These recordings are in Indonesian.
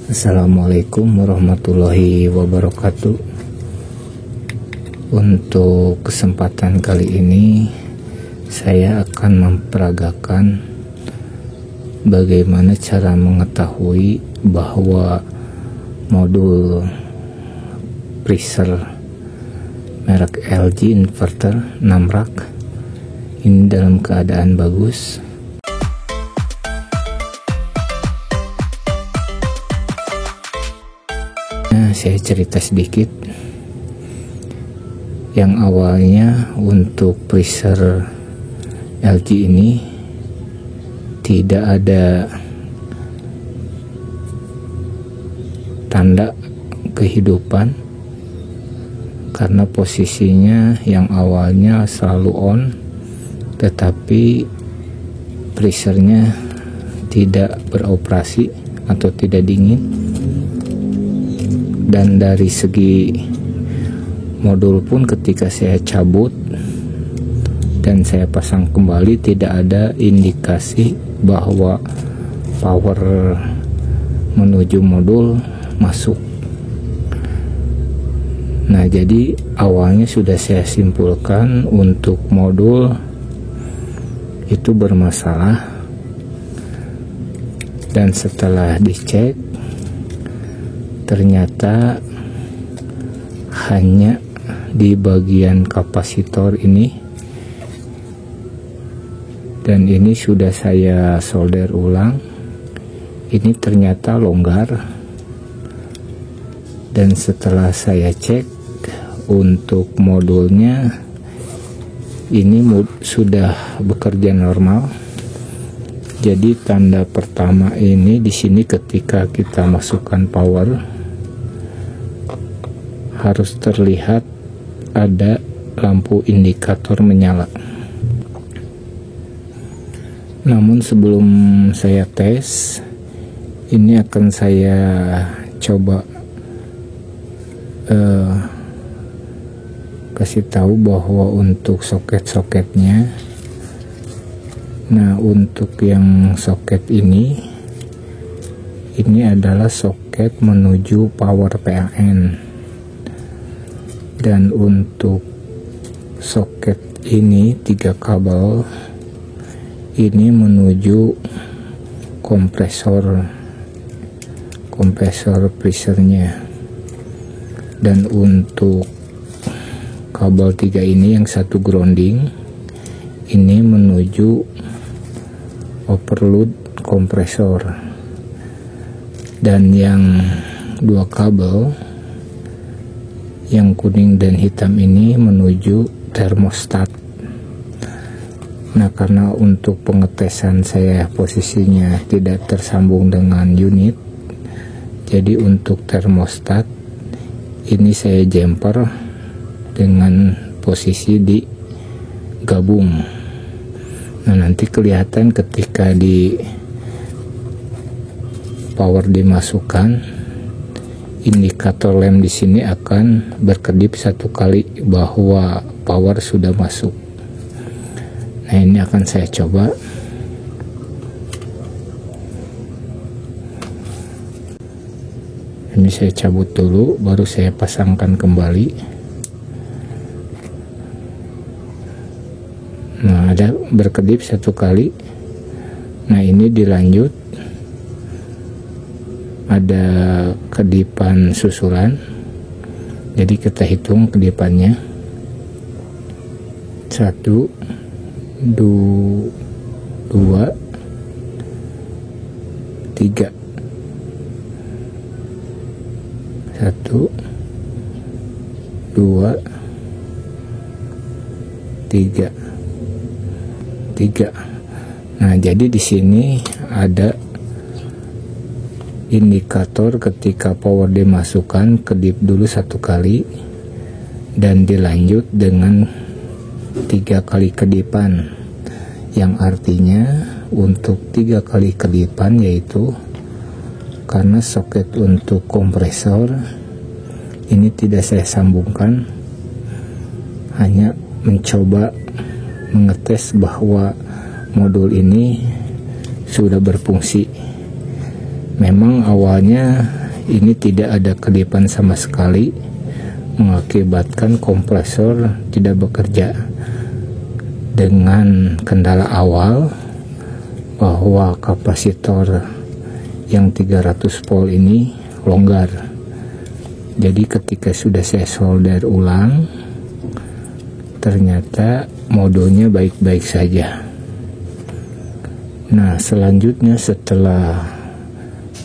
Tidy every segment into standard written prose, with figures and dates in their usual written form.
Assalamualaikum warahmatullahi wabarakatuh. Untuk kesempatan kali ini saya akan memperagakan bagaimana cara mengetahui bahwa modul freezer merek LG inverter 6 rak ini dalam keadaan bagus. Nah, saya cerita sedikit. Yang awalnya untuk freezer LG ini tidak ada tanda kehidupan karena posisinya yang awalnya selalu on, tetapi freezernya tidak beroperasi atau tidak dingin. Dan dari segi modul pun ketika saya cabut dan saya pasang kembali tidak ada indikasi bahwa power menuju modul masuk. Nah, jadi awalnya sudah saya simpulkan untuk modul itu bermasalah, dan setelah dicek ternyata hanya di bagian kapasitor ini, dan ini sudah saya solder ulang. Ini ternyata longgar, dan setelah saya cek untuk modulnya ini sudah bekerja normal. Jadi tanda pertama ini di sini ketika kita masukkan power harus terlihat ada lampu indikator menyala. Namun sebelum saya tes, ini akan saya coba kasih tahu bahwa untuk soket-soketnya, nah untuk yang soket ini adalah soket menuju power PLN. Dan untuk soket ini 3 kabel ini menuju kompresor freezernya. Dan untuk kabel 3 ini yang satu grounding ini menuju overload kompresor, dan yang 2 kabel yang kuning dan hitam ini menuju termostat. Nah, karena untuk pengetesan saya posisinya tidak tersambung dengan unit, jadi untuk termostat ini saya jumper dengan posisi di gabung. Nah, nanti kelihatan ketika di power dimasukkan, indikator lem di sini akan berkedip 1 kali bahwa power sudah masuk. Nah, ini akan saya coba. Ini saya cabut dulu, baru saya pasangkan kembali. Nah, ada berkedip 1 kali. Nah, ini dilanjut. Ada kedipan susulan, jadi kita hitung kedipannya. 1, 2, 3. 1, 2, 3. Nah, jadi di sini ada indikator ketika power dimasukkan, kedip dulu 1 kali dan dilanjut dengan 3 kali kedipan, yang artinya untuk 3 kali kedipan, yaitu karena soket untuk kompresor ini tidak saya sambungkan, hanya mencoba mengetes bahwa modul ini sudah berfungsi. Memang awalnya ini tidak ada kedipan sama sekali, mengakibatkan kompresor tidak bekerja. Dengan kendala awal bahwa kapasitor yang 300 volt ini longgar. Jadi ketika sudah saya solder ulang, ternyata modulnya baik-baik saja. Nah, selanjutnya setelah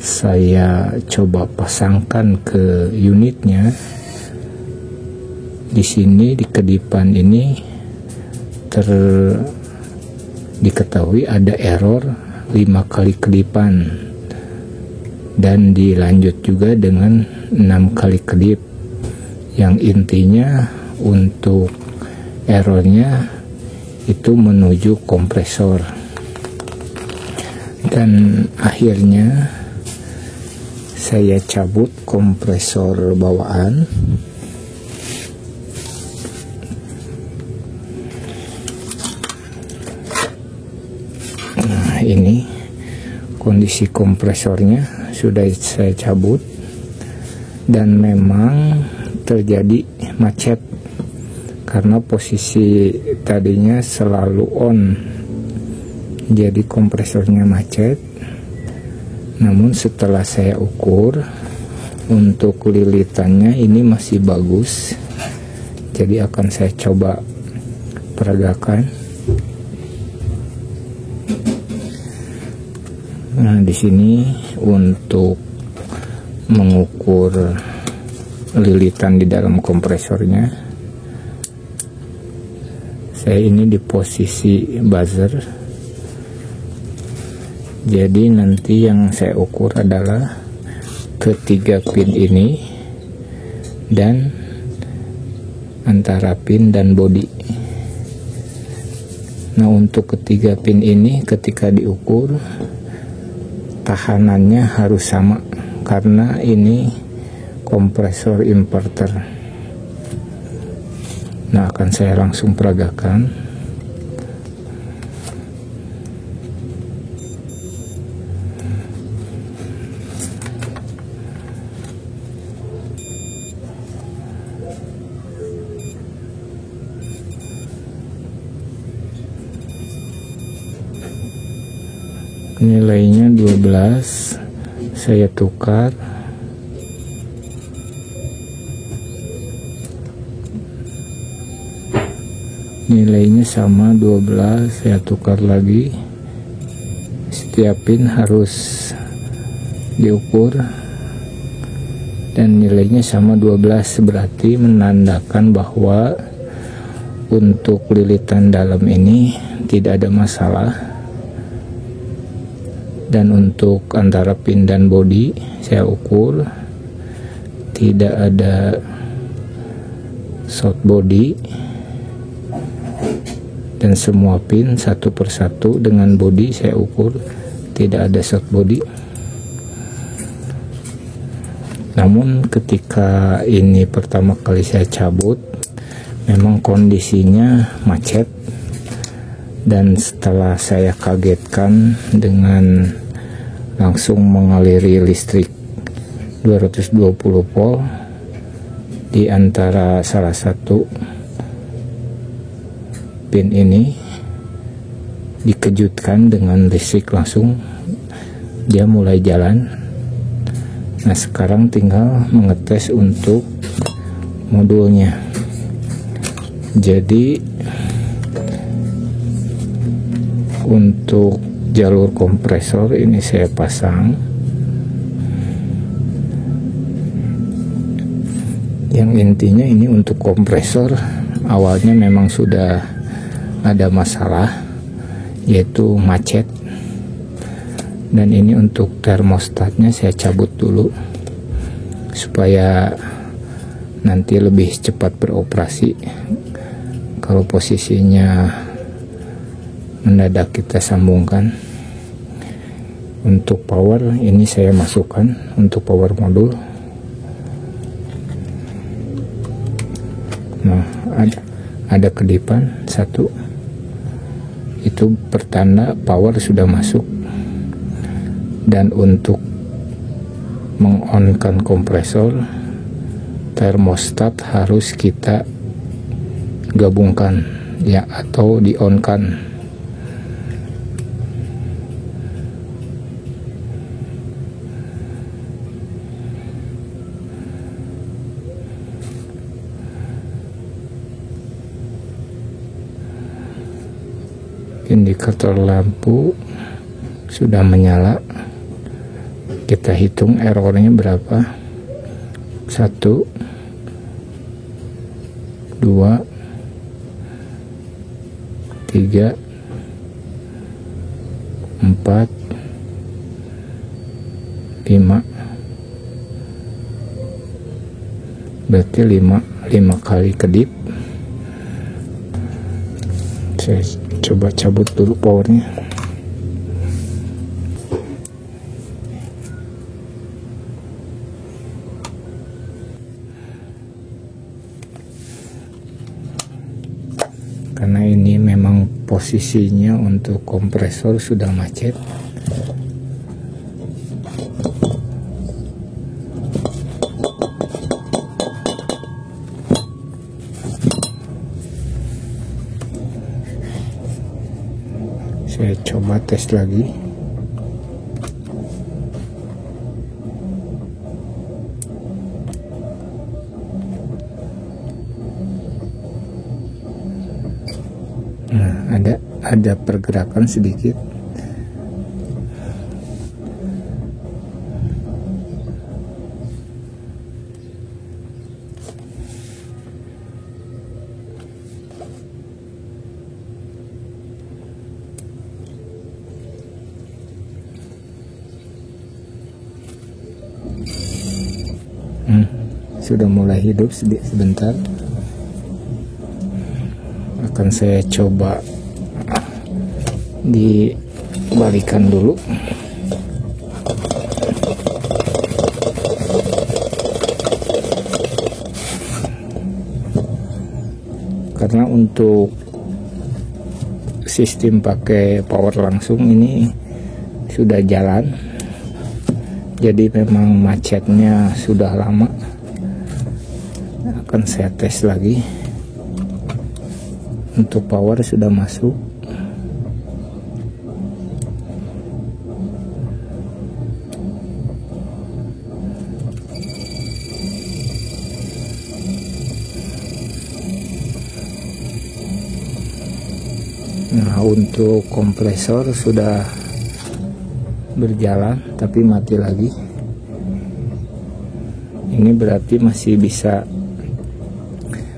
saya coba pasangkan ke unitnya, di sini di kedipan ini diketahui ada error 5 kali kedipan, dan dilanjut juga dengan 6 kali kedip, yang intinya untuk errornya itu menuju kompresor. Dan akhirnya saya cabut kompresor bawaan. Nah, ini kondisi kompresornya sudah saya cabut, dan memang terjadi macet karena posisi tadinya selalu on, jadi kompresornya macet. Namun setelah saya ukur untuk lilitannya ini masih bagus, jadi akan saya coba peragakan. Nah, di sini untuk mengukur lilitan di dalam kompresornya, saya ini di posisi buzzer. Jadi nanti yang saya ukur adalah ketiga pin ini dan antara pin dan bodi. Nah, untuk ketiga pin ini ketika diukur tahanannya harus sama, karena ini kompresor inverter. Nah, akan saya langsung peragakan. Nilainya 12, saya tukar. Nilainya sama 12, saya tukar lagi. Setiap pin harus diukur dan nilainya sama 12, berarti menandakan bahwa untuk lilitan dalam ini tidak ada masalah. Dan untuk antara pin dan bodi saya ukur tidak ada short body, dan semua pin satu persatu dengan bodi saya ukur tidak ada short body. Namun ketika ini pertama kali saya cabut, memang kondisinya macet. Dan setelah saya kagetkan dengan langsung mengaliri listrik 220 volt di antara salah satu pin ini, dikejutkan dengan listrik langsung dia mulai jalan. Nah, sekarang tinggal mengetes untuk modulnya. Jadi untuk jalur kompresor ini saya pasang, yang intinya ini untuk kompresor awalnya memang sudah ada masalah, yaitu macet. Dan ini untuk termostatnya saya cabut dulu supaya nanti lebih cepat beroperasi. Kalau posisinya mendadak kita sambungkan. Untuk power ini saya masukkan untuk power modul. Nah, ada kedipan satu, itu pertanda power sudah masuk. Dan untuk mengonkan kompresor, termostat harus kita gabungkan ya, atau di-on-kan. Indikator lampu sudah menyala. Kita hitung errornya berapa. 1, 2, 3, 4, 5. Berarti 5 kali kedip. Saya coba cabut dulu powernya. Karena ini memang posisinya untuk kompresor sudah macet. Saya coba tes lagi. Nah, ada pergerakan sedikit. Sudah mulai hidup sebentar. Akan saya coba dibalikan dulu. Karena untuk sistem pakai power langsung ini sudah jalan, jadi memang macetnya sudah lama. Akan saya tes lagi. Untuk power sudah masuk. Nah, untuk kompresor sudah berjalan tapi mati lagi. Ini berarti masih bisa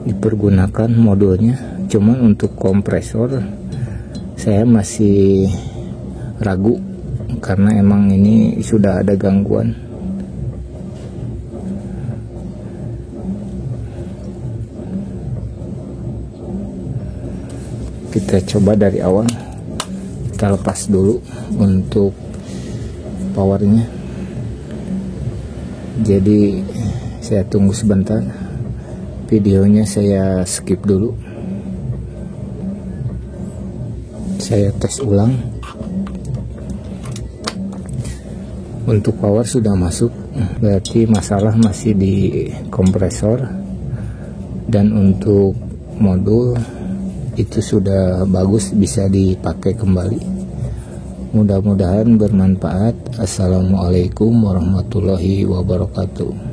dipergunakan modulnya. Cuman untuk kompresor saya masih ragu karena emang ini sudah ada gangguan. Kita coba dari awal. Kita lepas dulu untuk powernya. Jadi saya tunggu sebentar. Videonya saya skip dulu. Saya tes ulang. Untuk power sudah masuk, berarti masalah masih di kompresor. Dan untuk modul itu sudah bagus, bisa dipakai kembali. Mudah-mudahan bermanfaat. Assalamualaikum warahmatullahi wabarakatuh.